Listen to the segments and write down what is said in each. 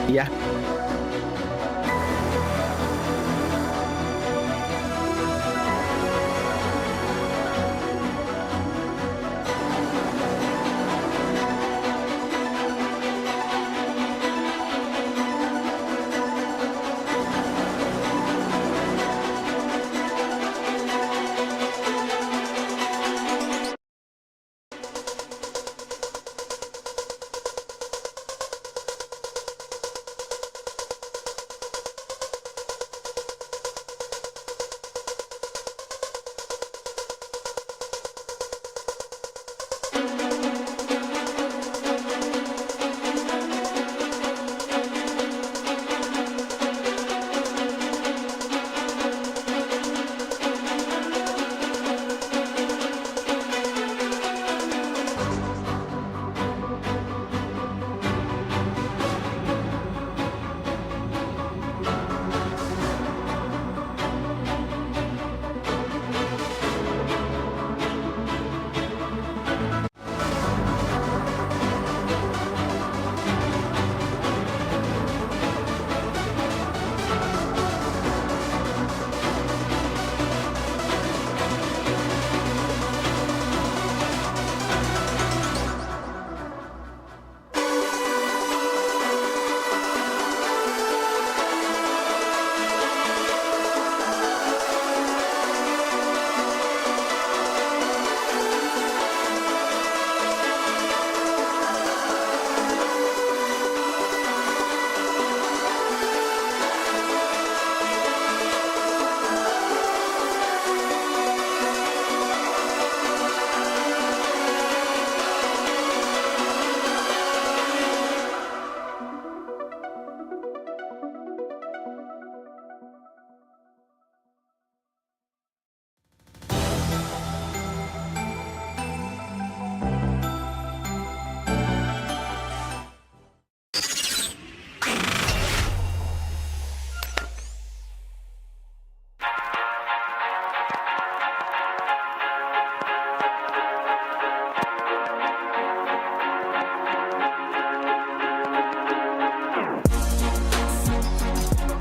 Yeah.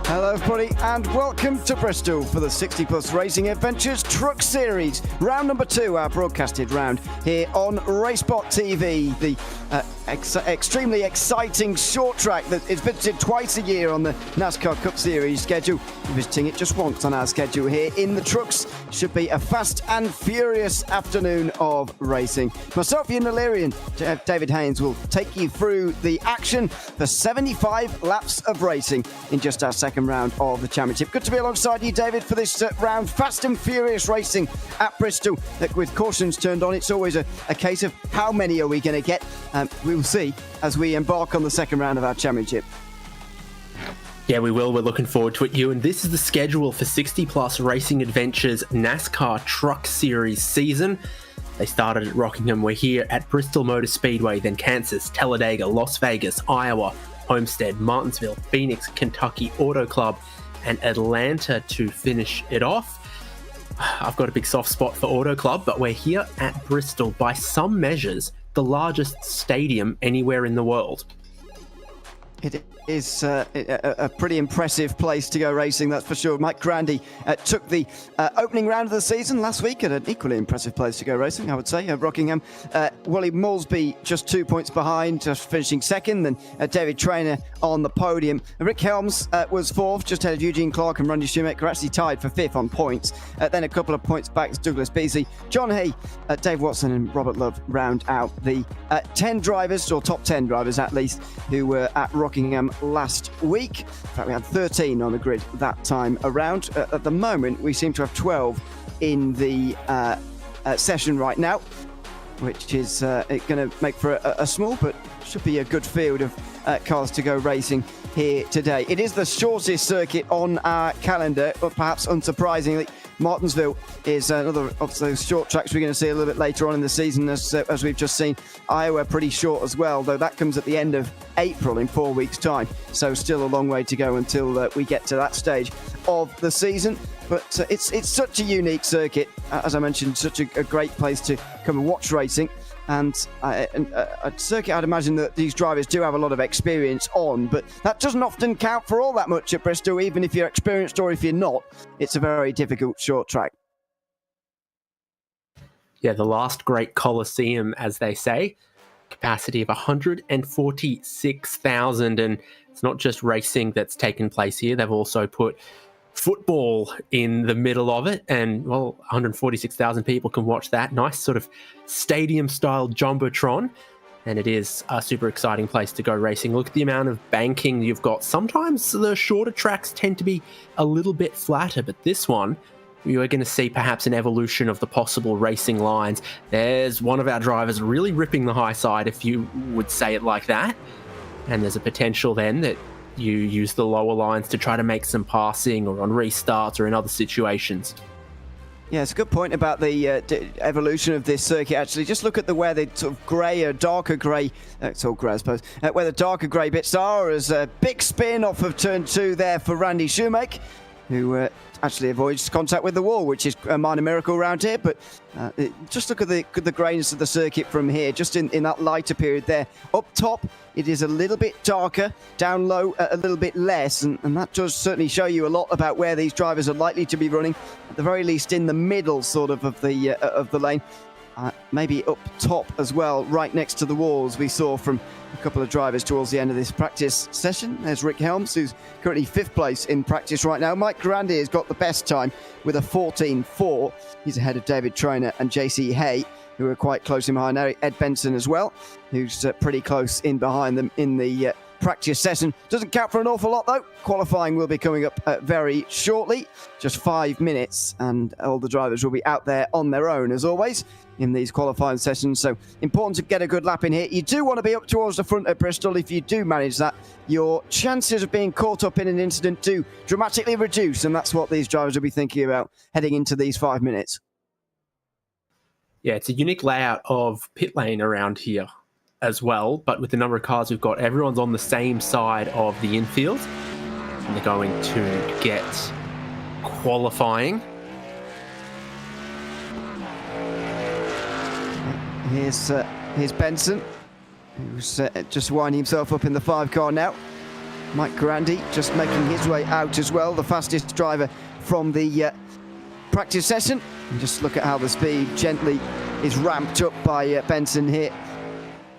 Hello everybody and welcome to Bristol for the 60 Plus Racing Adventures Truck Series. Round number 2, our broadcasted round here on RaceSpotTV, the extremely exciting short track that is visited twice a year on the NASCAR Cup Series schedule. We're visiting it just once on our schedule here in the trucks. Should be a fast and furious afternoon of racing. Myself, Ian Illyrian, David Haynes will take you through the action for 75 laps of racing in just our second round of the championship. Good to be alongside you, David, for this round. Fast and furious racing at Bristol. With cautions turned on, it's always a case of how many are we going to get. We will see as we embark on the second round of our championship. Yeah, we will. We're looking forward to it, Ewan. This is the schedule for 60 Plus Racing Adventures NASCAR Truck Series season. They started at Rockingham. We're here at Bristol Motor Speedway, then Kansas, Talladega, Las Vegas, Iowa, Homestead, Martinsville, Phoenix, Kentucky Auto Club, and Atlanta to finish it off. I've got a big soft spot for Auto Club, but we're here at Bristol, by some measures, the largest stadium anywhere in the world. It is a pretty impressive place to go racing, that's for sure. Mike Grandy took the opening round of the season last week at an equally impressive place to go racing, I would say, at Rockingham. Wally Moulsby just 2 points behind, just finishing second, and David Traynor on the podium. Rick Helms was fourth, just ahead of Eugene Clark, and Randy Shoemaker actually tied for fifth on points. Then a couple of points back, Douglas Beasley, John Hay, Dave Watson, and Robert Love round out the 10 drivers, or top 10 drivers at least, who were at Rockingham last week. In fact, we had 13 on the grid that time around. At the moment, we seem to have 12 in the session right now, which is going to make for a small but should be a good field of cars to go racing here today. It is the shortest circuit on our calendar, but perhaps unsurprisingly, Martinsville is another of those short tracks we're going to see a little bit later on in the season, as we've just seen. Iowa pretty short as well, though that comes at the end of April in 4 weeks' time. So still a long way to go until we get to that stage of the season. But it's such a unique circuit, as I mentioned, such a great place to come and watch racing. And a circuit I'd imagine that these drivers do have a lot of experience on, but that doesn't often count for all that much at Bristol, even if you're experienced or if you're not. It's a very difficult short track. Yeah, the last great Coliseum, as they say, capacity of 146,000. And it's not just racing that's taken place here. They've also put football in the middle of it, and 146,000 people can watch that. Nice sort of stadium-style jumbotron, and it is a super exciting place to go racing. Look at the amount of banking you've got. Sometimes the shorter tracks tend to be a little bit flatter, but this one, you are going to see perhaps an evolution of the possible racing lines. There's one of our drivers really ripping the high side, if you would say it like that, and there's a potential then that you use the lower lines to try to make some passing or on restarts or in other situations. Yeah, it's a good point about the evolution of this circuit, actually. Just look at where the sort of grey or darker grey, it's all grey, I suppose, where the darker grey bits are, as a big spin off of turn 2 there for Randy Shoemake, who actually avoids contact with the wall, which is a minor miracle around here. But just look at the grayness of the circuit from here, just in that lighter period there. Up top, it is a little bit darker, down low a little bit less, and that does certainly show you a lot about where these drivers are likely to be running, at the very least in the middle sort of the lane. Maybe up top as well, right next to the walls, we saw from a couple of drivers towards the end of this practice session. There's Rick Helms, who's currently 5th place in practice right now. Mike Grandy has got the best time with a 14.4. He's ahead of David Traynor and JC Hay, who are quite close in behind. Ed Benson as well, who's pretty close in behind them in the practice session. Doesn't count for an awful lot though. Qualifying will be coming up very shortly, just 5 minutes, and all the drivers will be out there on their own as always in these qualifying sessions. So important to get a good lap in here. You do want to be up towards the front at Bristol. If you do manage that, your chances of being caught up in an incident do dramatically reduce, and that's what these drivers will be thinking about heading into these 5 minutes. Yeah, it's a unique layout of pit lane around here as well, but with the number of cars we've got, everyone's on the same side of the infield, and they're going to get qualifying. Here's Benson, who's just winding himself up in the 5 car now. Mike Grandy just making his way out as well, the fastest driver from the practice session. And just look at how the speed gently is ramped up by Benson here.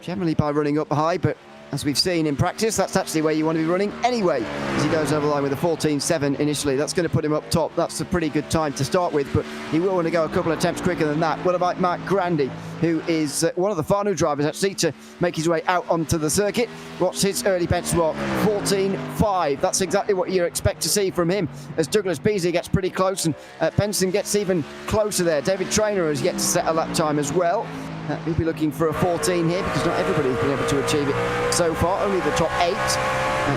Generally by running up high, but as we've seen in practice, that's actually where you want to be running anyway, as he goes over the line with a 14.7 initially. That's going to put him up top. That's a pretty good time to start with, but he will want to go a couple of attempts quicker than that. What about Mark Grandy, who is one of the final drivers actually to make his way out onto the circuit? What's his early benchmark? 14.5. That's exactly what you expect to see from him, as Douglas Beasley gets pretty close and Benson gets even closer there. David Traynor has yet to set a lap time as well. We'll be looking for a 14 here, because not everybody's been able to achieve it so far, only the top 8.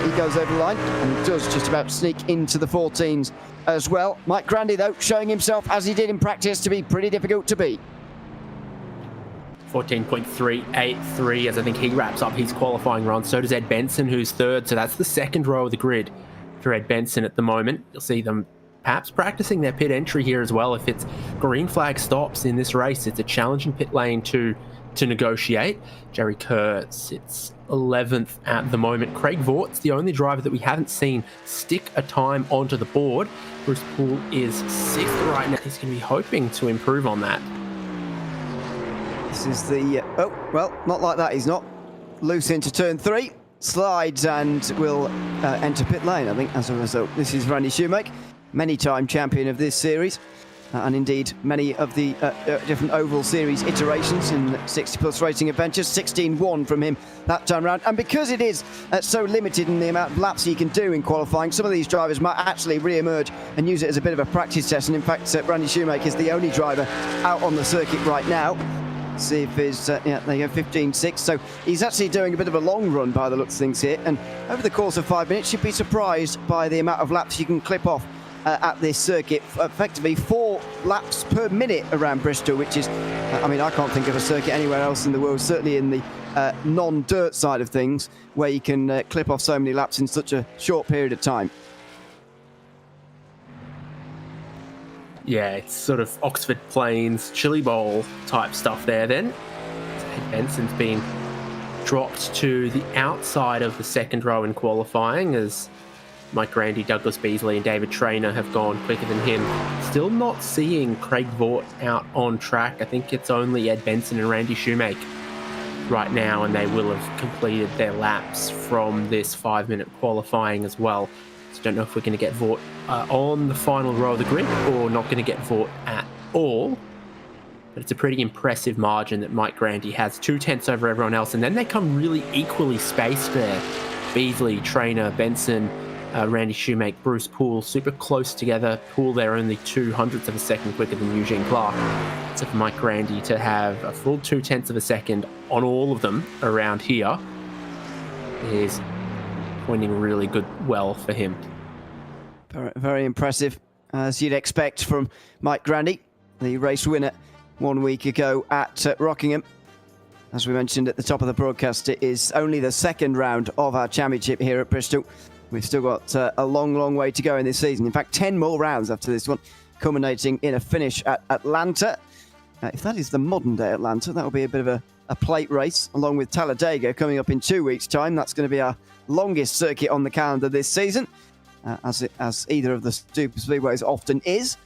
He goes over the line and does just about sneak into the 14s as well. Mike Grandy, though, showing himself, as he did in practice, to be pretty difficult to beat. 14.383 as I think he wraps up his qualifying run. So does Ed Benson, who's 3rd. So that's the 2nd row of the grid for Ed Benson at the moment. You'll see them perhaps practicing their pit entry here as well. If it's green flag stops in this race, it's a challenging pit lane to negotiate. Jerry Kerr sits 11th at the moment. Craig Vaught's the only driver that we haven't seen stick a time onto the board. Bruce Poole is 6th right now. He's going to be hoping to improve on that. This is the... oh, well, not like that. He's not. Loose into turn 3. Slides and will enter pit lane, I think, as a result. This is Randy Shoemake, many-time champion of this series, and indeed many of the different Oval Series iterations in 60 Plus Racing Adventures. 16.1 from him that time round. And because it is so limited in the amount of laps he can do in qualifying, some of these drivers might actually re-emerge and use it as a bit of a practice test. And in fact, Randy Shoemake is the only driver out on the circuit right now. See if his, yeah, there you go, 15.6. So he's actually doing a bit of a long run by the looks of things here. And over the course of 5 minutes, you'd be surprised by the amount of laps you can clip off at this circuit. Effectively 4 laps per minute around Bristol, which is, I mean, I can't think of a circuit anywhere else in the world, certainly in the non-dirt side of things, where you can clip off so many laps in such a short period of time. Yeah, it's sort of Oxford Plains chili bowl type stuff there then. Ed Benson's been dropped to the outside of the second row in qualifying as Mike Grandy, Douglas Beasley and David Traynor have gone quicker than him. Still not seeing Craig Vaught out on track. I think it's only Ed Benson and Randy Shoemake right now, and they will have completed their laps from this 5-minute qualifying as well. So don't know if we're going to get Vaught on the final row of the grid or not going to get Vaught at all. But it's a pretty impressive margin that Mike Grandy has, 2/10 over everyone else, and then they come really equally spaced there. Beasley, Traynor, Benson, Randy Shoemake, Bruce Poole, super close together. Poole there only 0.02 of a second quicker than Eugene Clark. So for Mike Grandy to have a full 0.2 of a second on all of them around here is pointing really good well for him. Very, very impressive, as you'd expect from Mike Grandy, the race winner 1 week ago at Rockingham. As we mentioned at the top of the broadcast, it is only the second round of our championship here at Bristol. We've still got a long, long way to go in this season. In fact, 10 more rounds after this one, culminating in a finish at Atlanta. If that is the modern-day Atlanta, that will be a bit of a plate race, along with Talladega coming up in 2 weeks' time. That's going to be our longest circuit on the calendar this season, as either of the super speedways often is.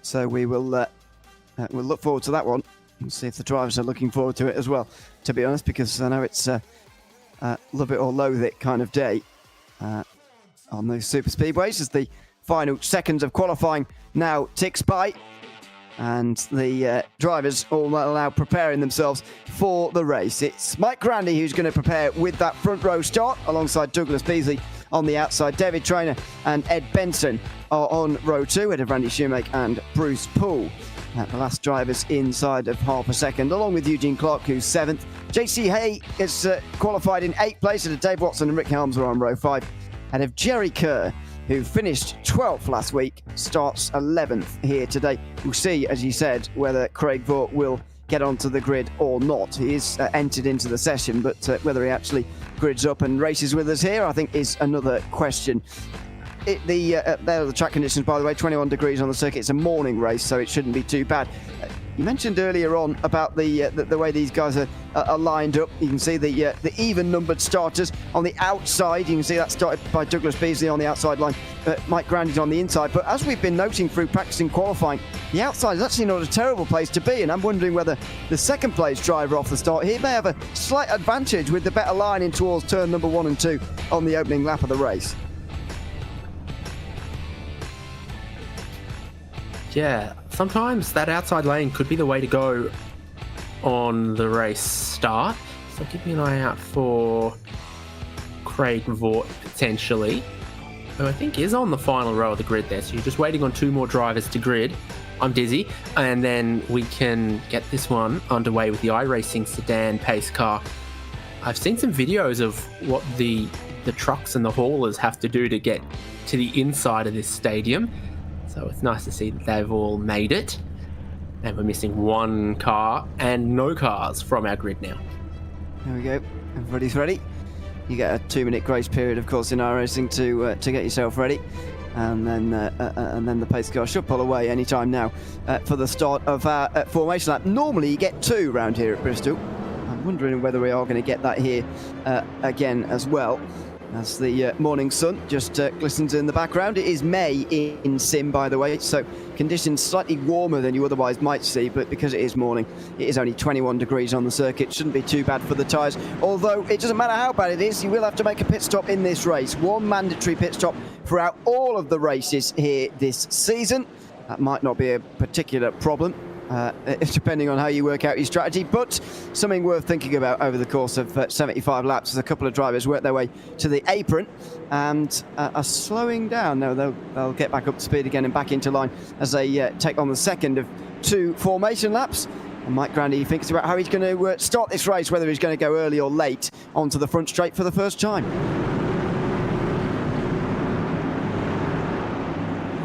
So we will we'll look forward to that one and see if the drivers are looking forward to it as well, to be honest, because I know it's love it or loathe it kind of day on those super speedways as the final seconds of qualifying now ticks by, and the drivers all now preparing themselves for the race. It's Mike Grandy who's going to prepare with that front row start alongside Douglas Beasley on the outside. David Traynor and Ed Benson are on row 2, ahead of Randy Shoemake and Bruce Poole. The last drivers inside of half a second, along with Eugene Clark, who's 7th. JC Hay is qualified in 8th place, and Dave Watson and Rick Helms are on row 5. Ahead of Jerry Kerr, who finished 12th last week, starts 11th here today. We'll see, as you said, whether Craig Vaught will get onto the grid or not. He is entered into the session, but whether he actually grids up and races with us here, I think, is another question. There are the track conditions, by the way, 21 degrees on the circuit. It's a morning race, so it shouldn't be too bad. You mentioned earlier on about the way these guys are lined up. You can see the even-numbered starters on the outside. You can see that started by Douglas Beasley on the outside line. Mike Grandy's on the inside. But as we've been noting through practicing qualifying, the outside is actually not a terrible place to be. And I'm wondering whether the second-place driver off the start here may have a slight advantage with the better line in towards turn number 1 and 2 on the opening lap of the race. Yeah, sometimes that outside lane could be the way to go on the race start. So keep an eye out for Craig Vaught potentially, who I think is on the final row of the grid there. So you're just waiting on 2 more drivers to grid. I'm dizzy. And then we can get this one underway with the iRacing sedan pace car. I've seen some videos of what the trucks and the haulers have to do to get to the inside of this stadium. So it's nice to see that they've all made it. And we're missing 1 car and no cars from our grid now. There we go. Everybody's ready. You get a 2-minute grace period, of course, in iRacing to get yourself ready. And then the pace car should pull away any time now for the start of our formation lap. Normally you get 2 round here at Bristol. I'm wondering whether we are going to get that here again as well, as the morning sun just glistens in the background. It is May in Sim, by the way, so conditions slightly warmer than you otherwise might see, but because it is morning, it is only 21 degrees on the circuit. Shouldn't be too bad for the tyres, although it doesn't matter how bad it is, you will have to make a pit stop in this race. 1 mandatory pit stop throughout all of the races here this season. That might not be a particular problem, depending on how you work out your strategy, but something worth thinking about over the course of 75 laps as a couple of drivers work their way to the apron and are slowing down. No, they'll get back up to speed again and back into line as they take on the second of 2 formation laps. And Mike Grandy thinks about how he's going to start this race, whether he's going to go early or late onto the front straight for the first time.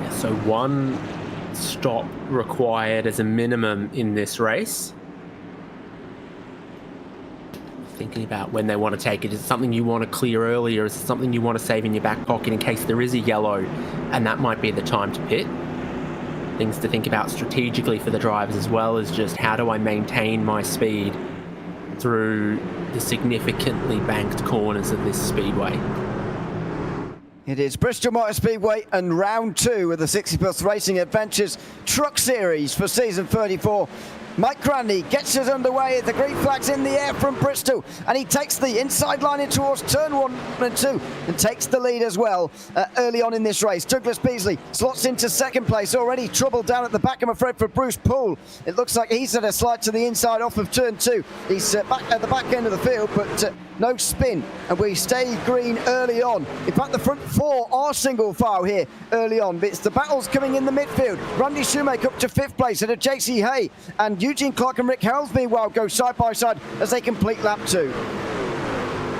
Yeah, so 1 stop required as a minimum in this race. Thinking about when they want to take it. Is it something you want to clear early, or is it something you want to save in your back pocket in case there is a yellow and that might be the time to pit? things to think about strategically for the drivers, as well as just how do I maintain my speed through the significantly banked corners of this speedway. It is Bristol Motor Speedway and round 2 of the 60 Plus Racing Adventures Truck Series for season 34. Mike Grandy gets us underway. The green flag's in the air from Bristol, and he takes the inside line in towards turn 1 and 2 and takes the lead as well early on in this race. Douglas Beasley slots into second place. Already trouble down at the back, I'm afraid, for Bruce Poole. It looks like he's had a slide to the inside off of turn 2. He's back at the back end of the field, but no spin, and we stay green early on. In fact, the front 4 are single file here early on, but it's the battles coming in the midfield. Randy Shoemake up to 5th place ahead of JC Hay, and Eugene Clark and Rick Helms meanwhile go side by side as they complete lap 2.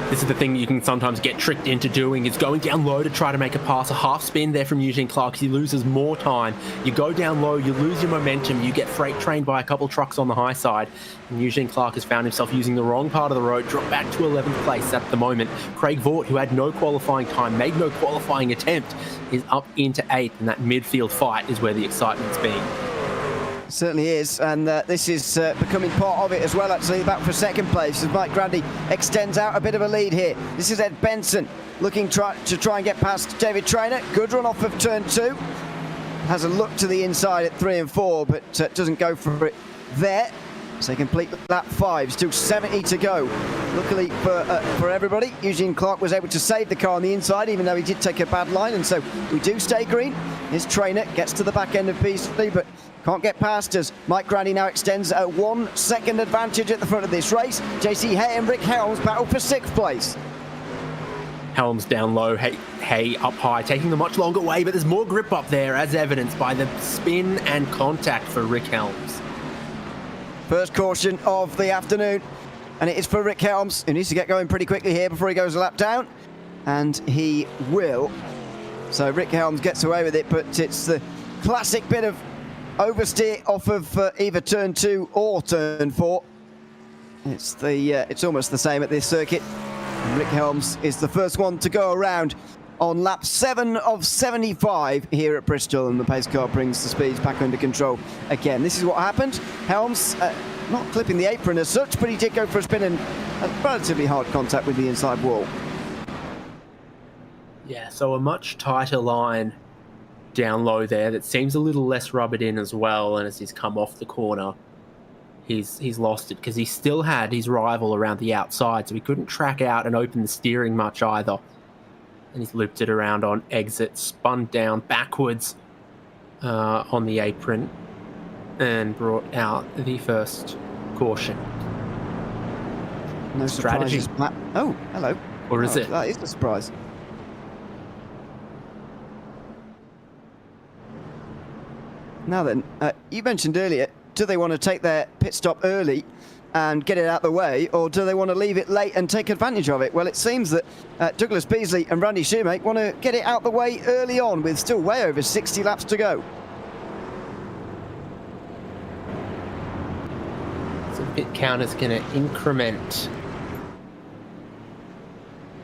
This is the thing you can sometimes get tricked into doing, is going down low to try to make a pass. A half spin there from Eugene Clark. He loses more time. You go down low, you lose your momentum, you get freight trained by a couple trucks on the high side. And Eugene Clark has found himself using the wrong part of the road, dropped back to 11th place at the moment. Craig Vaught, who had no qualifying time, made no qualifying attempt, is up into 8th, and that midfield fight is where the excitement's been. Certainly is, and this is becoming part of it as well, actually. Back for second place as Mike Grandy extends out a bit of a lead here. This is Ed Benson looking to try and get past David Traynor. Good run off of turn 2. Has a look to the inside at 3 and 4, but doesn't go for it there. So they complete lap 5, still 70 to go. Luckily for everybody, Eugene Clark was able to save the car on the inside, even though he did take a bad line, and so we do stay green. His Traynor gets to the back end of Beasley, but can't get past us. Mike Grandy now extends a 1 second advantage at the front of this race. JC Hay and Rick Helms battle for 6th place. Helms down low, Hay up high, taking the much longer way, but there's more grip up there, as evidenced by the spin and contact for Rick Helms. First caution of the afternoon, and it is for Rick Helms, who needs to get going pretty quickly here before he goes a lap down, and he will. So Rick Helms gets away with it, but it's the classic bit of oversteer off of either turn 2 or turn 4. It's almost the same at this circuit. And Rick Helms is the first one to go around on lap 7 of 75 here at Bristol, and the pace car brings the speeds back under control again. This is what happened. Helms not clipping the apron as such, but he did go for a spin and a relatively hard contact with the inside wall. Yeah, so a much tighter line down low there that seems a little less rubbered in as well, and as he's come off the corner, he's lost it, because he still had his rival around the outside, so he couldn't track out and open the steering much either. And he's looped it around on exit, spun down backwards on the apron, and brought out the first caution. No strategy. Surprises. Oh, hello. Or is it? That is a surprise. Now then, you mentioned earlier, do they want to take their pit stop early and get it out of the way, or do they want to leave it late and take advantage of it? Well, it seems that Douglas Beasley and Randy Shoemake want to get it out the way early on, with still way over 60 laps to go. So the pit count is going to increment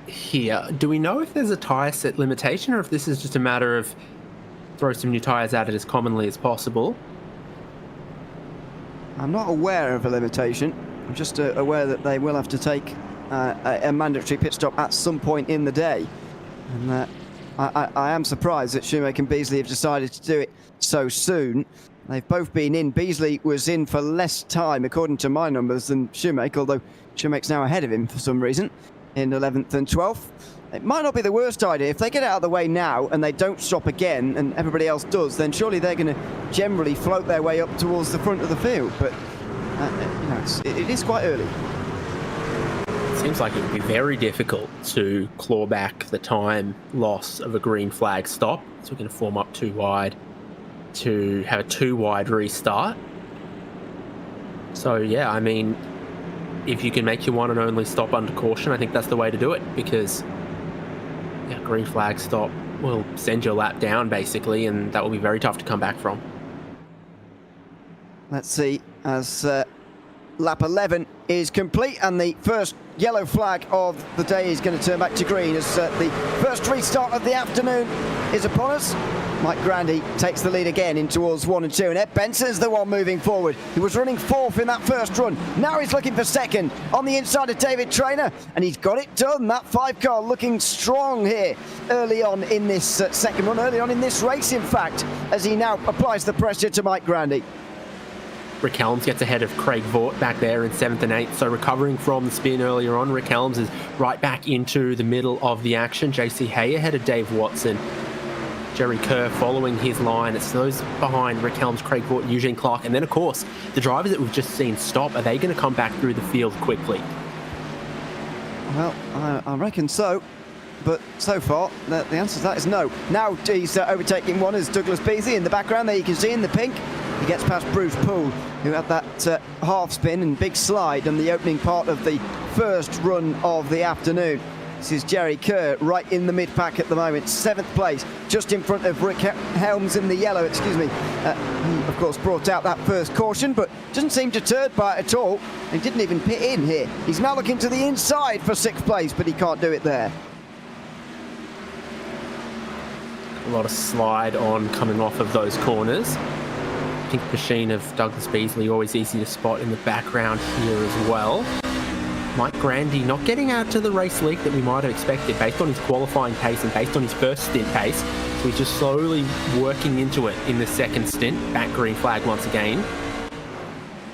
here. Do we know if there's a tyre set limitation, or if this is just a matter of throw some new tyres at it as commonly as possible? I'm not aware of a limitation. I'm just aware that they will have to take a mandatory pit stop at some point in the day. And I am surprised that Shoemake and Beasley have decided to do it so soon. They've both been in. Beasley was in for less time, according to my numbers, than Shoemake, although Shoemake's now ahead of him for some reason in 11th and 12th. It might not be the worst idea. If they get it out of the way now and they don't stop again and everybody else does, then surely they're going to generally float their way up towards the front of the field. But you know, it is quite early. It seems like it would be very difficult to claw back the time loss of a green flag stop. So we're going to form up 2 wide to have a 2 wide restart. So yeah, I mean, if you can make your one and only stop under caution, I think that's the way to do it, because yeah, green flag stop will send your lap down basically, and that will be very tough to come back from. Let's see, as lap 11 is complete and the first yellow flag of the day is going to turn back to green, as the first restart of the afternoon is upon us. Mike Grandy takes the lead again in towards 1 and 2, and Ed Benson's the one moving forward. He was running 4th in that first run. Now he's looking for 2nd on the inside of David Traynor, and he's got it done. That 5 car looking strong here early on in this second run, early on in this race, in fact, as he now applies the pressure to Mike Grandy. Rick Helms gets ahead of Craig Vaught back there in 7th and 8th, so recovering from the spin earlier on, Rick Helms is right back into the middle of the action. JC Hay ahead of Dave Watson. Jerry Kerr following his line. It's those behind Rick Helms, Craig Vaught, and Eugene Clark. And then, of course, the drivers that we've just seen stop, are they going to come back through the field quickly? Well, I reckon so. But so far, the answer to that is no. Now he's overtaking one as Douglas Beasley in the background. There you can see in the pink. He gets past Bruce Poole, who had that half spin and big slide on the opening part of the first run of the afternoon. This is Jerry Kerr right in the mid-pack at the moment, 7th place, just in front of Rick Helms in the yellow, excuse me. He, of course, brought out that first caution, but doesn't seem deterred by it at all. He didn't even pit in here. He's now looking to the inside for 6th place, but he can't do it there. A lot of slide on coming off of those corners. Pink machine of Douglas Beasley, always easy to spot in the background here as well. Mike Grandy not getting out to the race league that we might have expected based on his qualifying pace and based on his first stint pace. So he's just slowly working into it in the second stint. Back green flag once again.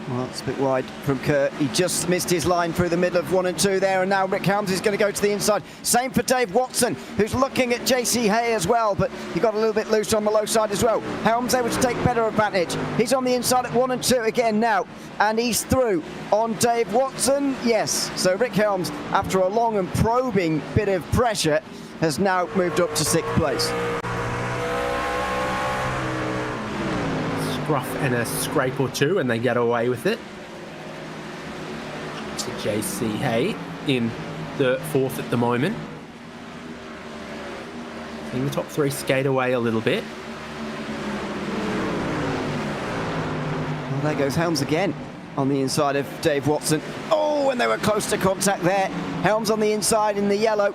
Well, it's a bit wide from Kerr. He just missed his line through the middle of 1 and 2 there, and now Rick Helms is going to go to the inside. Same for Dave Watson, who's looking at JC Hay as well, but he got a little bit loose on the low side as well. Helms able to take better advantage. He's on the inside at 1 and 2 again now, and he's through on Dave Watson. Yes, so Rick Helms, after a long and probing bit of pressure, has now moved up to 6th place. Rough and a scrape or two, and they get away with it. To JC Hay in the 4th at the moment. Seeing the top 3 skate away a little bit. Well, there goes Helms again on the inside of Dave Watson. Oh, and they were close to contact there. Helms on the inside in the yellow,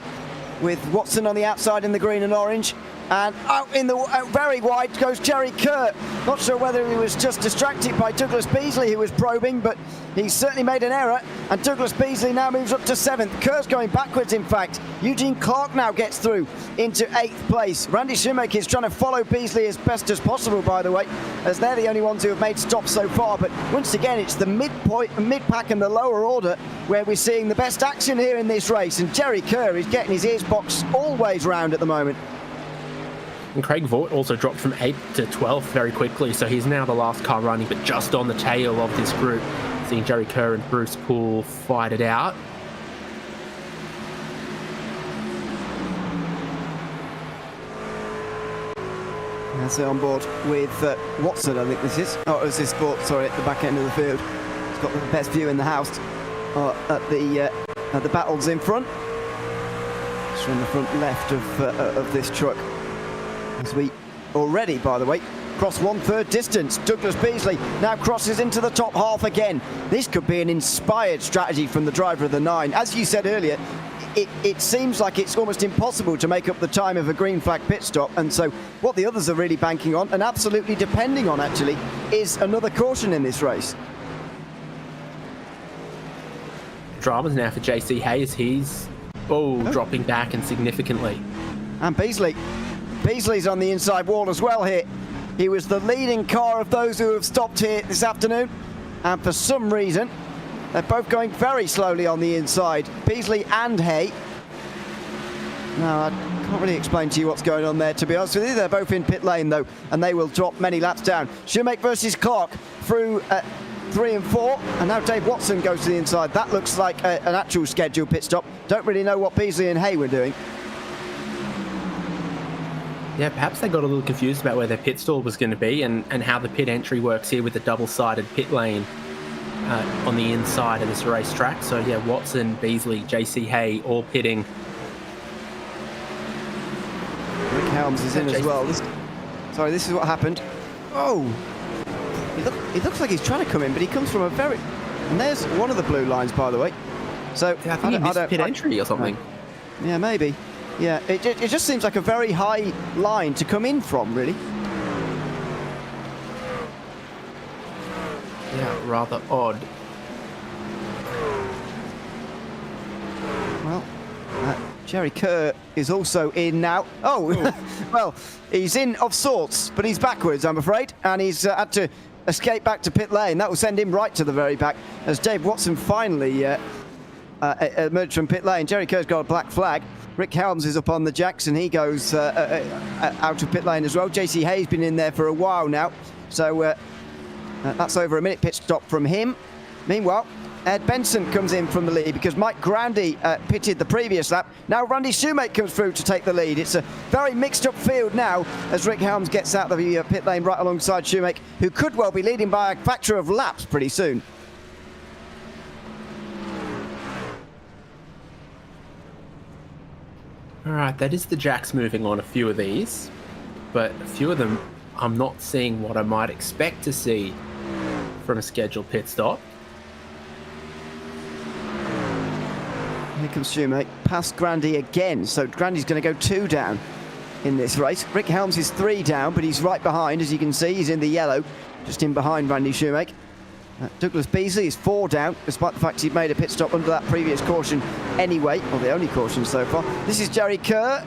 with Watson on the outside in the green and orange. And out in the very wide goes Jerry Kerr. Not sure whether he was just distracted by Douglas Beasley, who was probing, but he certainly made an error. And Douglas Beasley now moves up to 7th. Kerr's going backwards, in fact. Eugene Clark now gets through into 8th place. Randy Shoemaker is trying to follow Beasley as best as possible, by the way, as they're the only ones who have made stops so far. But once again, it's the mid-pack and the lower order where we're seeing the best action here in this race. And Jerry Kerr is getting his ears boxed always round at the moment. And Craig Vaught also dropped from 8th to 12th very quickly, so he's now the last car running, but just on the tail of this group. Seeing Jerry Kerr and Bruce Poole fight it out. That's it on board with Watson, I think this is. Oh, it was this Vaught, sorry, at the back end of the field. He's got the best view in the house at the battles in front. It's from the front left of this truck. As we already, by the way, cross 1/3 distance. Douglas Beasley now crosses into the top half again. This could be an inspired strategy from the driver of the 9. As you said earlier, it seems like it's almost impossible to make up the time of a green flag pit stop, and so what the others are really banking on, and absolutely depending on actually, is another caution in this race. Dramas now for JC Hay as he's dropping back and significantly. And Beasley's on the inside wall as well here. He was the leading car of those who have stopped here this afternoon, and for some reason they're both going very slowly on the inside, Beasley and Hay. Now, I can't really explain to you what's going on there, to be honest with you. They're both in pit lane though, and they will drop many laps down. Shoemaker versus Clark through 3 and 4, and now Dave Watson goes to the inside. That looks like an actual scheduled pit stop. Don't really know what Beasley and Hay were doing. Yeah, perhaps they got a little confused about where their pit stall was going to be and how the pit entry works here with the double-sided pit lane on the inside of this racetrack. So yeah, Watson, Beasley, JC Hay all pitting. Rick Helms is in as well. This is what happened. Oh, he looks like he's trying to come in, but he comes from a very... And there's one of the blue lines, by the way. So yeah, I think he missed pit entry or something. Yeah, maybe. Yeah, it just seems like a very high line to come in from, really. Yeah, rather odd. Well, Jerry Kerr is also in now. Oh, well, he's in of sorts, but he's backwards, I'm afraid, and he's had to escape back to pit lane. That will send him right to the very back as Dave Watson finally emerged from pit lane. Jerry Kerr's got a black flag. Rick Helms is up on the jacks, and he goes out of pit lane as well. JC Hayes been in there for a while now, so that's over a minute pit stop from him. Meanwhile, Ed Benson comes in from the lead because Mike Grandy pitted the previous lap. Now Randy Shoemake comes through to take the lead. It's a very mixed up field now as Rick Helms gets out of the pit lane right alongside Shoemake, who could well be leading by a factor of laps pretty soon. All right, that is the jacks moving on a few of these, but a few of them I'm not seeing what I might expect to see from a scheduled pit stop. Here comes Shoemake, past Grandy again, so Grandy's going to go 2 down in this race. Rick Helms is 3 down, but he's right behind, as you can see. He's in the yellow, just in behind Randy Shoemake. Douglas Beasley is 4 down, despite the fact he'd made a pit stop under that previous caution anyway, or the only caution so far. This is Jerry Kerr.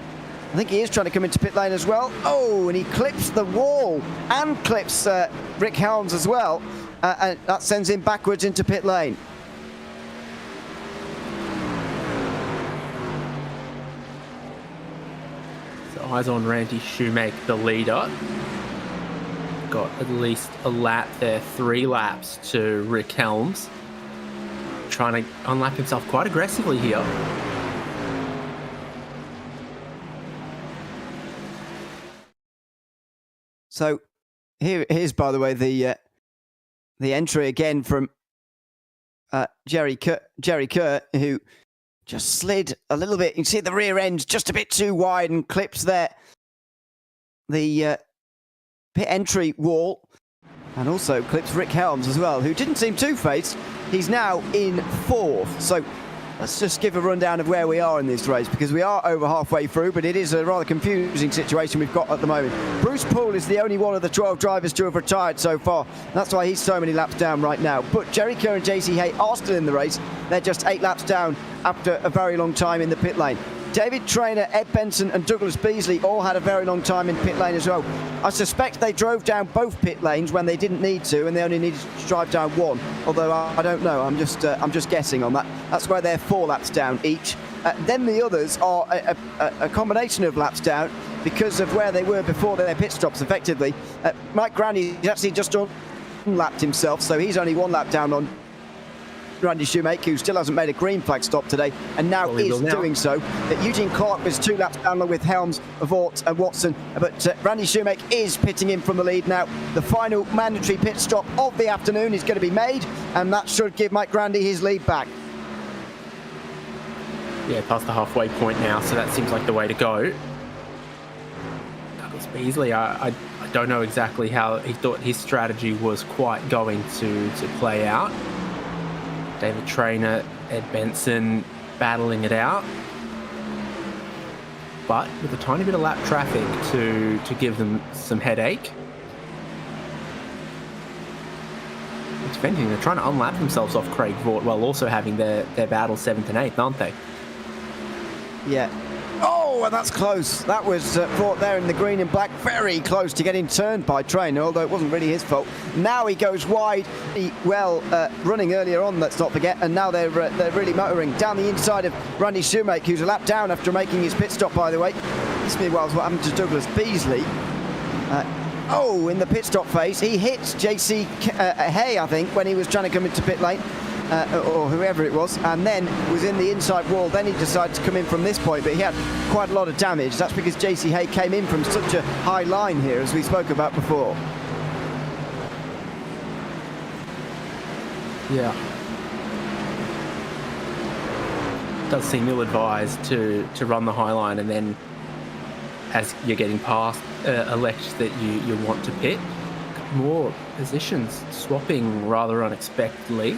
I think he is trying to come into pit lane as well. Oh, and he clips the wall and clips Rick Helms as well. And that sends him backwards into pit lane. So eyes on Randy Shoemake, the leader. Got at least a lap there, 3 laps to Rick Helms. Trying to unlap himself quite aggressively here. So here's, by the way, the entry again from Jerry Kerr, who just slid a little bit. You can see the rear end just a bit too wide and clips there the pit entry wall, and also clips Rick Helms as well, who didn't seem too phased. He's now in 4th. So let's just give a rundown of where we are in this race, because we are over halfway through, but it is a rather confusing situation we've got at the moment. Bruce Poole is the only one of the 12 drivers to have retired so far. That's why he's so many laps down right now. But Jerry Kerr and JC Hay are still in the race. They're just 8 laps down after a very long time in the pit lane. David Traynor, Ed Benson and Douglas Beasley all had a very long time in pit lane as well. I suspect they drove down both pit lanes when they didn't need to, and they only needed to drive down one, although I don't know. I'm just guessing on that. That's why they're 4 laps down each. Then the others are a combination of laps down because of where they were before their pit stops, effectively. Mike Grandy actually just unlapped himself, so he's only 1 lap down on Randy Shoemake, who still hasn't made a green flag stop today, and now is doing so. Eugene Clark was 2 laps down with Helms, Vaught and Watson, but Randy Shoemake is pitting in from the lead now. The final mandatory pit stop of the afternoon is going to be made, and that should give Mike Grandy his lead back. Yeah, past the halfway point now, so that seems like the way to go. Douglas Beasley, I don't know exactly how he thought his strategy was quite going to play out. David Traynor, Ed Benson battling it out, but with a tiny bit of lap traffic to give them some headache. If anything, they're trying to unlap themselves off Craig Vaught while also having their battle 7th and 8th, aren't they? Yeah. Oh, and that's close. That was Vaught there in the green and black, very close to getting turned by Traynor, although it wasn't really his fault. Now he goes wide, running earlier on, let's not forget, and now they're really motoring down the inside of Randy Shoemake, who's a lap down after making his pit stop, by the way. This meanwhile is what happened to Douglas Beasley. In the pit stop phase, he hit JC Hay, I think, when he was trying to come into pit lane. Or whoever it was, and then was in the inside wall. Then he decided to come in from this point, but he had quite a lot of damage. That's because JC Hay came in from such a high line here, as we spoke about before. Yeah. It does seem ill-advised to run the high line and then, as you're getting past, elect that you want to pit. More positions swapping rather unexpectedly.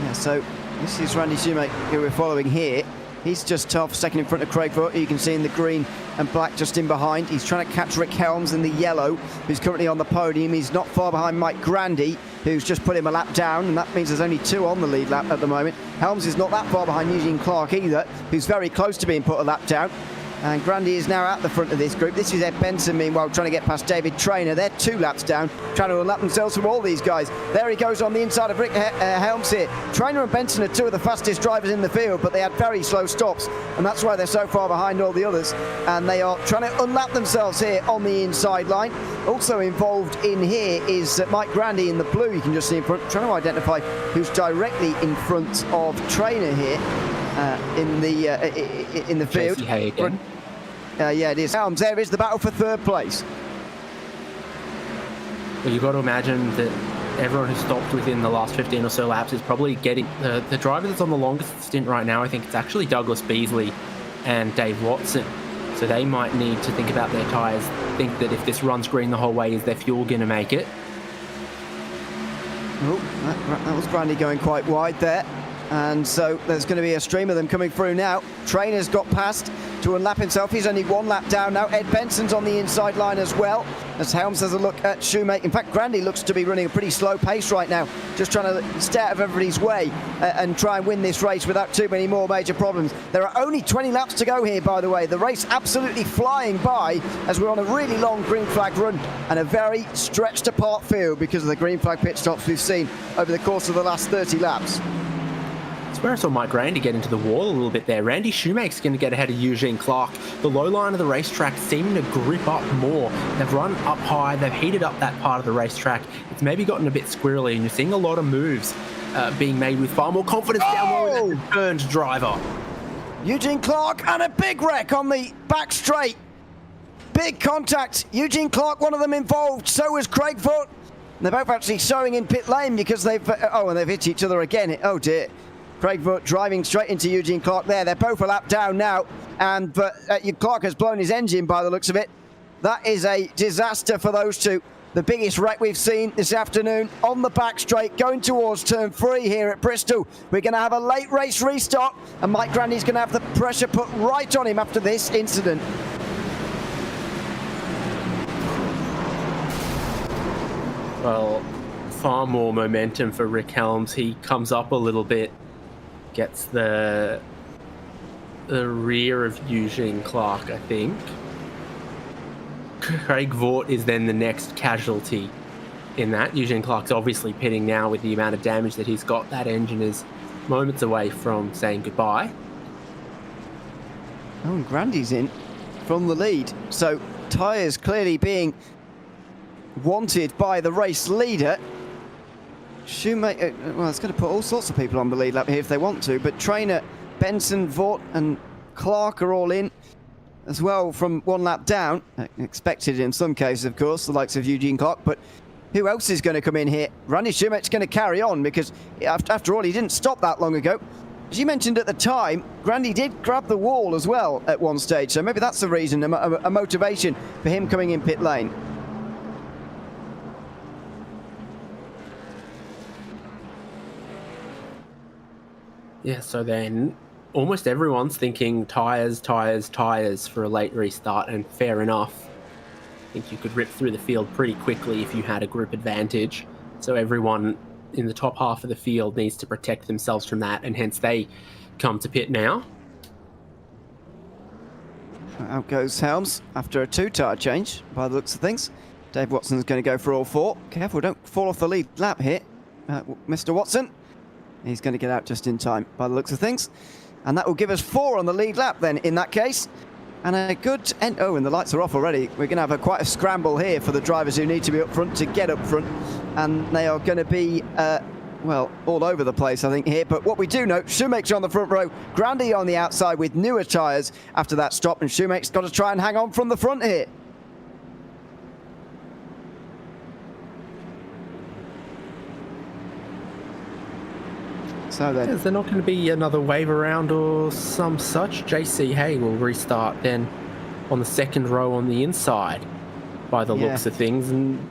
Yeah, so this is Randy Shoemake, who we're following here. He's just tough, second in front of Craig Vogt, who you can see in the green and black just in behind. He's trying to catch Rick Helms in the yellow, who's currently on the podium. He's not far behind Mike Grandy, who's just put him a lap down, and that means there's only 2 on the lead lap at the moment. Helms is not that far behind Eugene Clark either, who's very close to being put a lap down. And Grandy is now at the front of this group. This is Ed Benson, meanwhile, trying to get past David Traynor. They're 2 laps down, trying to unlap themselves from all these guys. There he goes on the inside of Rick Helms here. Traynor and Benson are 2 of the fastest drivers in the field, but they had very slow stops, and that's why they're so far behind all the others. And they are trying to unlap themselves here on the inside line. Also involved in here is Mike Grandy in the blue, you can just see in front, trying to identify who's directly in front of Traynor here in the field. Hey again. Yeah, it is. Helms, there is the battle for 3rd place. Well, you've got to imagine that everyone who stopped within the last 15 or so laps is probably getting... The driver that's on the longest stint right now, I think it's actually Douglas Beasley and Dave Watson. So they might need to think about their tyres, think that if this runs green the whole way, is their fuel going to make it? Oh, that was Grandy going quite wide there. And so there's going to be a stream of them coming through now. Trainor's got past to unlap himself. He's only 1 lap down now. Ed Benson's on the inside line as well, as Helms has a look at Shoemaker. In fact, Grandy looks to be running a pretty slow pace right now, just trying to stay out of everybody's way and try and win this race without too many more major problems. There are only 20 laps to go here, by the way. The race absolutely flying by as we're on a really long green flag run and a very stretched apart field because of the green flag pit stops we've seen over the course of the last 30 laps. Where I saw Mike Grandy get into the wall a little bit there. Randy Shoemaker's going to get ahead of Eugene Clark. The low line of the racetrack seeming to grip up more. They've run up high. They've heated up that part of the racetrack. It's maybe gotten a bit squirrely, and you're seeing a lot of moves being made with far more confidence down low than the turned driver. Eugene Clark and a big wreck on the back straight. Big contact. Eugene Clark, one of them involved. So was Craig Vogt. They're both actually sewing in pit lane because they've... and they've hit each other again. Oh, dear. Craig Vogt driving straight into Eugene Clark there. They're both a lap down now, but Clark has blown his engine by the looks of it. That is a disaster for those 2. The biggest wreck we've seen this afternoon on the back straight, going towards turn 3 here at Bristol. We're going to have a late race restart, and Mike Grandy's going to have the pressure put right on him after this incident. Well, far more momentum for Rick Helms. He comes up a little bit. Gets the rear of Eugene Clark, I think. Craig Vogt is then the next casualty in that. Eugene Clark's obviously pitting now with the amount of damage that he's got. That engine is moments away from saying goodbye. Oh, and Grandy's in from the lead. So tyres clearly being wanted by the race leader. Shoemaker, well, it's going to put all sorts of people on the lead lap here if they want to, but Traynor, Benson, Vogt and Clark are all in as well from 1 lap down. Expected in some cases, of course, the likes of Eugene Clark, but who else is going to come in here? Randy Shoemaker's going to carry on because, after all, he didn't stop that long ago. As you mentioned at the time, Grandy did grab the wall as well at one stage, so maybe that's the reason, a motivation for him coming in pit lane. Yeah, so then almost everyone's thinking tyres for a late restart, and fair enough. I think you could rip through the field pretty quickly if you had a group advantage. So everyone in the top half of the field needs to protect themselves from that, and hence they come to pit now. Out goes Helms after a 2-tyre change, by the looks of things. Dave Watson's going to go for all 4. Careful, don't fall off the lead lap here, Mr. Watson. He's going to get out just in time, by the looks of things. And that will give us 4 on the lead lap then, in that case. And a good end. Oh, and the lights are off already. We're going to have quite a scramble here for the drivers who need to be up front to get up front. And they are going to be, well, all over the place, I think, here. But what we do know, Shoemaker's on the front row, Grandy on the outside with newer tyres after that stop. And Shoemaker's got to try and hang on from the front here. So then, is there not going to be another wave around or some such? JC Hay will restart then on the second row on the inside by the looks of things. And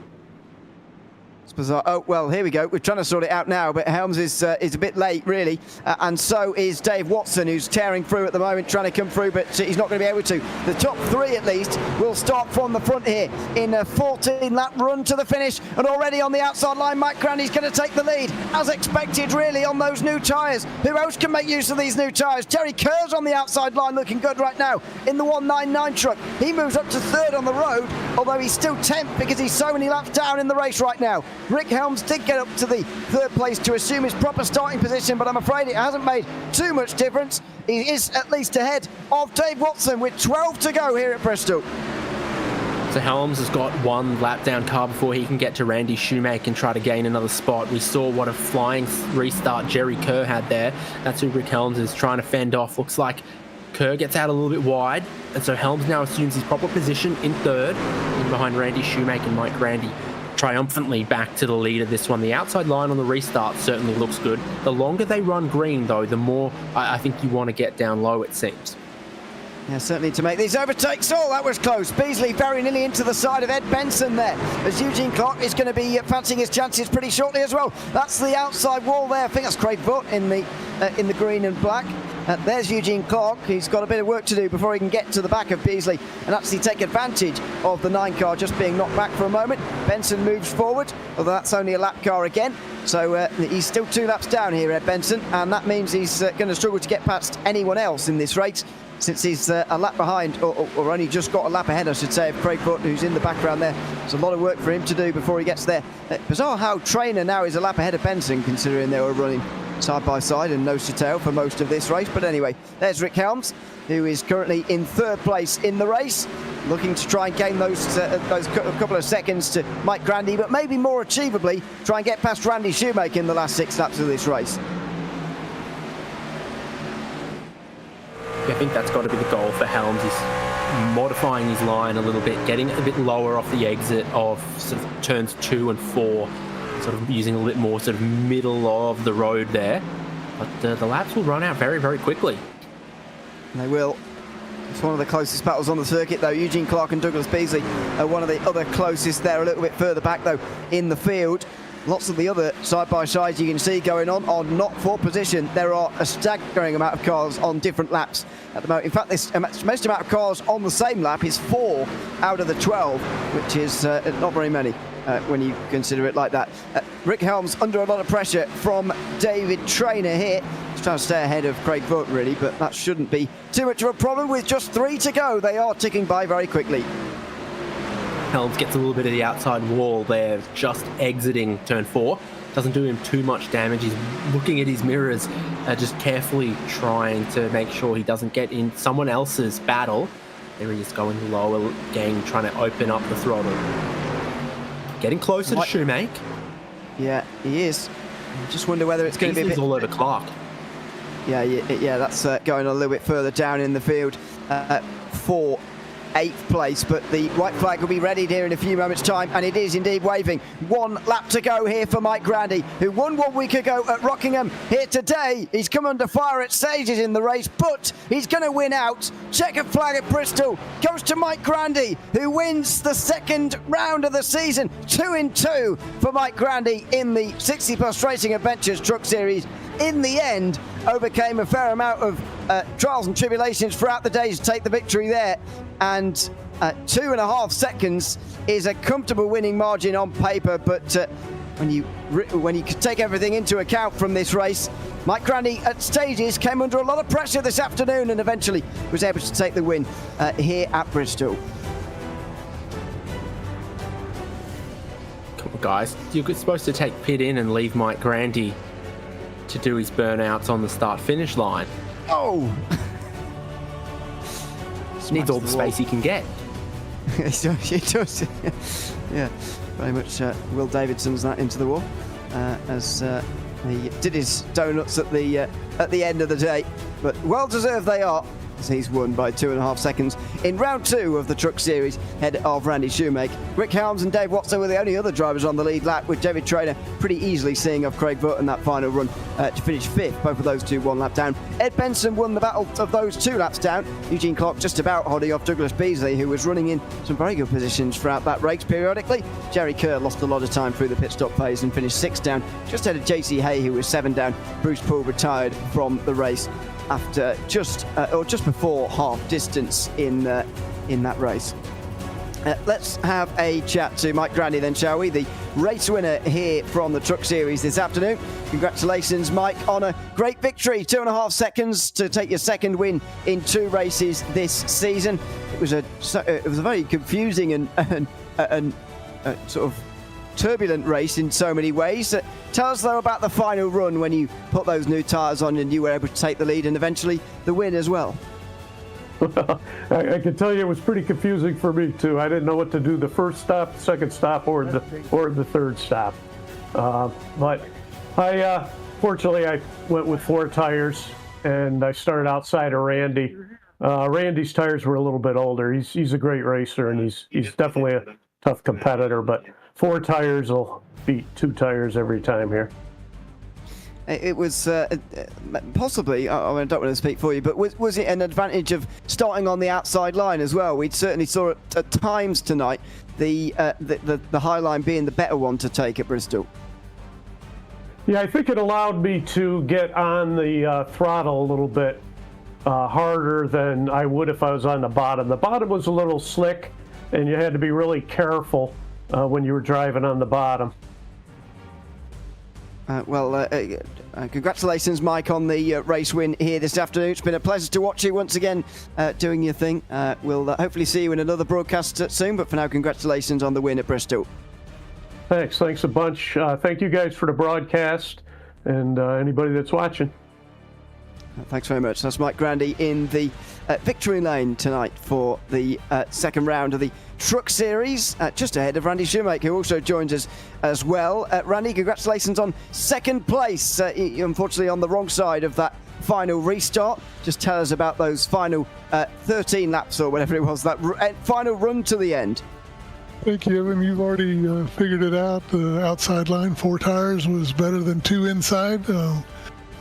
It's bizarre. Oh, well, here we go. We're trying to sort it out now, but Helms is a bit late, really. And so is Dave Watson, who's tearing through at the moment, trying to come through, but he's not going to be able to. The top three, at least, will start from the front here in a 14-lap run to the finish. And already on the outside line, Mike Grandy's going to take the lead, as expected, really, on those new tyres. Who else can make use of these new tyres? Jerry Kerr's on the outside line, looking good right now in the 199 truck. He moves up to third on the road, although he's still 10th because he's so many laps down in the race right now. Rick Helms did get up to the third place to assume his proper starting position, but I'm afraid it hasn't made too much difference. He is at least ahead of Dave Watson with 12 to go here at Bristol. So Helms has got one lap down car before he can get to Randy Shoemaker and try to gain another spot. We saw what a flying restart Jerry Kerr had there. That's who Rick Helms is trying to fend off. Looks like Kerr gets out a little bit wide, and so Helms now assumes his proper position in third, in behind Randy Shoemaker and Mike Grandy. Triumphantly back to the lead of this one. The outside line on the restart certainly looks good. The longer they run green, though, the more I think you want to get down low, it seems. Yeah, certainly to make these overtakes. Oh, that was close. Beasley very nearly into the side of Ed Benson there, as Eugene Clark is going to be fancying his chances pretty shortly as well. That's the outside wall there. I think that's Craig Butt in the green and black. There's Eugene Clark. He's got a bit of work to do before he can get to the back of Beasley and actually take advantage of the 9 car just being knocked back for a moment. Benson moves forward, although that's only a lap car again. So he's still 2 laps down here, Ed Benson, and that means he's going to struggle to get past anyone else in this race, since he's a lap behind, or only just got a lap ahead, I should say, of Craig Butt, who's in the background there. There's a lot of work for him to do before he gets there. Bizarre how Trainer now is a lap ahead of Benson, considering they were running side by side and nose to tail for most of this race. But anyway, there's Rick Helms, who is currently in third place in the race, looking to try and gain those couple of seconds to Mike Grandy, but maybe more achievably try and get past Randy Shoemaker in the last 6 laps of this race. I think that's got to be the goal for Helms. He's modifying his line a little bit, getting a bit lower off the exit of sort of turns 2 and 4, sort of using a little bit more sort of middle of the road there. But the laps will run out very, very quickly. They will. It's one of the closest battles on the circuit, though. Eugene Clark and Douglas Beasley are one of the other closest there, a little bit further back, though, in the field. Lots of the other side-by-sides you can see going on are not for position. There are a staggering amount of cars on different laps at the moment. In fact, this most amount of cars on the same lap is 4 out of the 12, which is not very many when you consider it like that. Rick Helms under a lot of pressure from David Trainer here. He's trying to stay ahead of Craig Butt, really, but that shouldn't be too much of a problem with just 3 to go. They are ticking by very quickly. Helms gets a little bit of the outside wall there, just exiting turn 4. Doesn't do him too much damage. He's looking at his mirrors, just carefully trying to make sure he doesn't get in someone else's battle. There he is going lower again, trying to open up the throttle. Getting closer to Shoemaker. Yeah, he is. I just wonder whether it's going to be a bit... all over Clark. Yeah, that's going a little bit further down in the field for 8th place, but the white flag will be readied here in a few moments' time, and it is indeed waving. 1 lap to go here for Mike Grandy, who won 1 week ago at Rockingham. Here today, he's come under fire at stages in the race, but he's going to win out. Checkered flag at Bristol goes to Mike Grandy, who wins the 2nd round of the season. 2 in 2 for Mike Grandy in the 60 Plus Racing Adventures Truck Series. In the end, overcame a fair amount of trials and tribulations throughout the day to take the victory there, and 2.5 seconds is a comfortable winning margin on paper, but when you take everything into account from this race, Mike Grandy at stages came under a lot of pressure this afternoon and eventually was able to take the win here at Bristol. Come on, guys, you're supposed to take pit in and leave Mike Grandy to do his burnouts on the start-finish line. Oh! Needs all the space he can get. He does. Yeah, very much Will Davidson's that into the wall as he did his donuts at the end of the day. But well deserved they are. as he's won by 2.5 seconds in round 2 of the Truck Series ahead of Randy Shoemake. Rick Helms and Dave Watson were the only other drivers on the lead lap, with David Traynor pretty easily seeing off Craig Butt in that final run to finish 5th, both of those two 1 lap down. Ed Benson won the battle of those 2 laps down. Eugene Clark just about holding off Douglas Beasley, who was running in some very good positions throughout that race periodically. Jerry Kerr lost a lot of time through the pit stop phase and finished 6th down, just ahead of JC Hay, who was 7 down. Bruce Poole retired from the race after just before half distance in that race. Let's have a chat to Mike Grandy then, shall we? The race winner here from the Truck Series this afternoon. Congratulations, Mike, on a great victory. 2.5 seconds to take your second win in 2 races this season. It was a very confusing and sort of turbulent race in so many ways. Tell us, though, about the final run when you put those new tyres on and you were able to take the lead and eventually the win as well. Well, I can tell you it was pretty confusing for me too. I didn't know what to do the first stop, the second stop, or the third stop. But fortunately I went with 4 tires, and I started outside of Randy. Randy's tires were a little bit older. He's a great racer, and he's definitely a tough competitor. But 4 tires will beat 2 tires every time here. It was possibly, I don't want to speak for you, but was it an advantage of starting on the outside line as well? We certainly saw it at times tonight, the high line being the better one to take at Bristol. Yeah, I think it allowed me to get on the throttle a little bit harder than I would if I was on the bottom. The bottom was a little slick, and you had to be really careful when you were driving on the bottom. Congratulations, Mike, on the race win here this afternoon. It's been a pleasure to watch you once again doing your thing. We'll hopefully see you in another broadcast soon, but for now, congratulations on the win at Bristol. Thanks a bunch. Thank you guys for the broadcast, and anybody that's watching. Thanks very much. That's Mike Grandy in the victory lane tonight for the second round of the Truck Series, just ahead of Randy Shoemake, who also joins us as well. Randy, congratulations on second place. Unfortunately, on the wrong side of that final restart. Just tell us about those final 13 laps or whatever it was, that final run to the end. Thank you, Evan. You've already figured it out. The outside line, 4 tires, was better than 2 inside.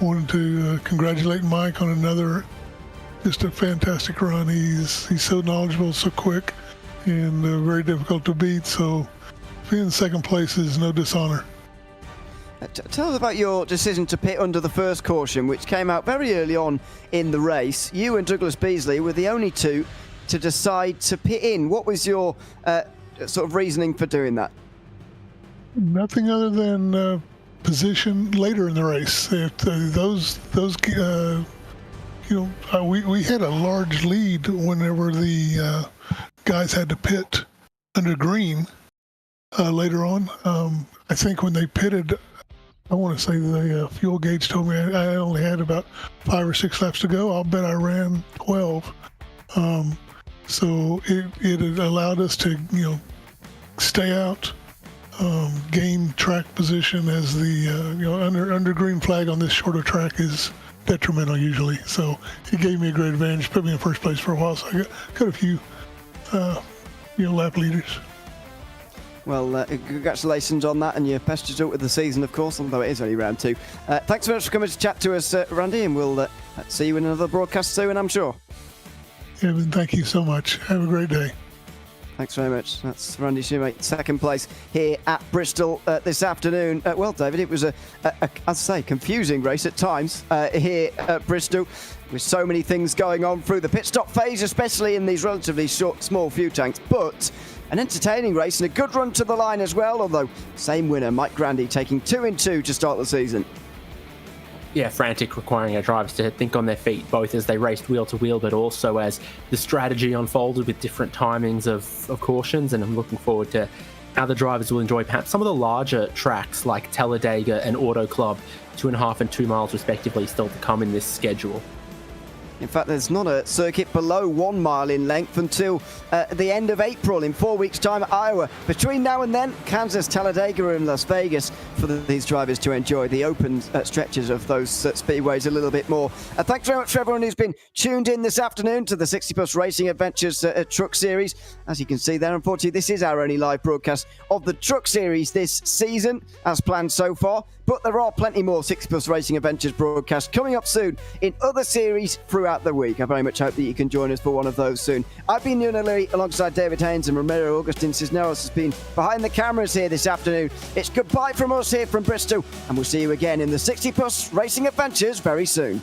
Wanted to congratulate Mike on another, just a fantastic run. He's so knowledgeable, so quick, and very difficult to beat. So being in second place is no dishonor. Tell us about your decision to pit under the first caution, which came out very early on in the race. You and Douglas Beasley were the only 2 to decide to pit in. What was your sort of reasoning for doing that? Nothing other than position later in the race. If we had a large lead whenever the guys had to pit under green later on. I think when they pitted, I want to say the fuel gauge told me I only had about 5 or 6 laps to go. I'll bet I ran 12. So it allowed us to stay out. Gain track position as the under green flag on this shorter track is detrimental usually. So it gave me a great advantage, put me in first place for a while. So I got a few lap leaders. Well, congratulations on that and your best result of the season, of course, although it is only round 2. Thanks so much for coming to chat to us, Randy, and we'll see you in another broadcast soon, I'm sure. Evan, thank you so much. Have a great day. Thanks very much. That's Randy Shoemake, second place here at Bristol this afternoon. Well, David, it was as I say, confusing race at times here at Bristol, with so many things going on through the pit stop phase, especially in these relatively small fuel tanks. But an entertaining race and a good run to the line as well, although same winner, Mike Grandy, taking 2 in 2 to start the season. Yeah, frantic, requiring our drivers to think on their feet, both as they raced wheel to wheel, but also as the strategy unfolded with different timings of cautions. And I'm looking forward to how the drivers will enjoy perhaps some of the larger tracks like Talladega and Auto Club, 2.5 and 2 miles respectively, still to come in this schedule. In fact, there's not a circuit below 1 mile in length until the end of April in 4 weeks' time at Iowa. Between now and then, Kansas, Talladega and Las Vegas for these drivers to enjoy the open stretches of those speedways a little bit more. Thanks very much for everyone who's been tuned in this afternoon to the 60 Plus Racing Adventures Truck Series. As you can see there, unfortunately, this is our only live broadcast of the Truck Series this season, as planned so far. But there are plenty more 60 Plus Racing Adventures broadcasts coming up soon in other series throughout the week. I very much hope that you can join us for one of those soon. I've been Nuno Lee alongside David Haynes and Romero Augustin Cisneros has been behind the cameras here this afternoon. It's goodbye from us here from Bristol, and we'll see you again in the 60 Plus Racing Adventures very soon.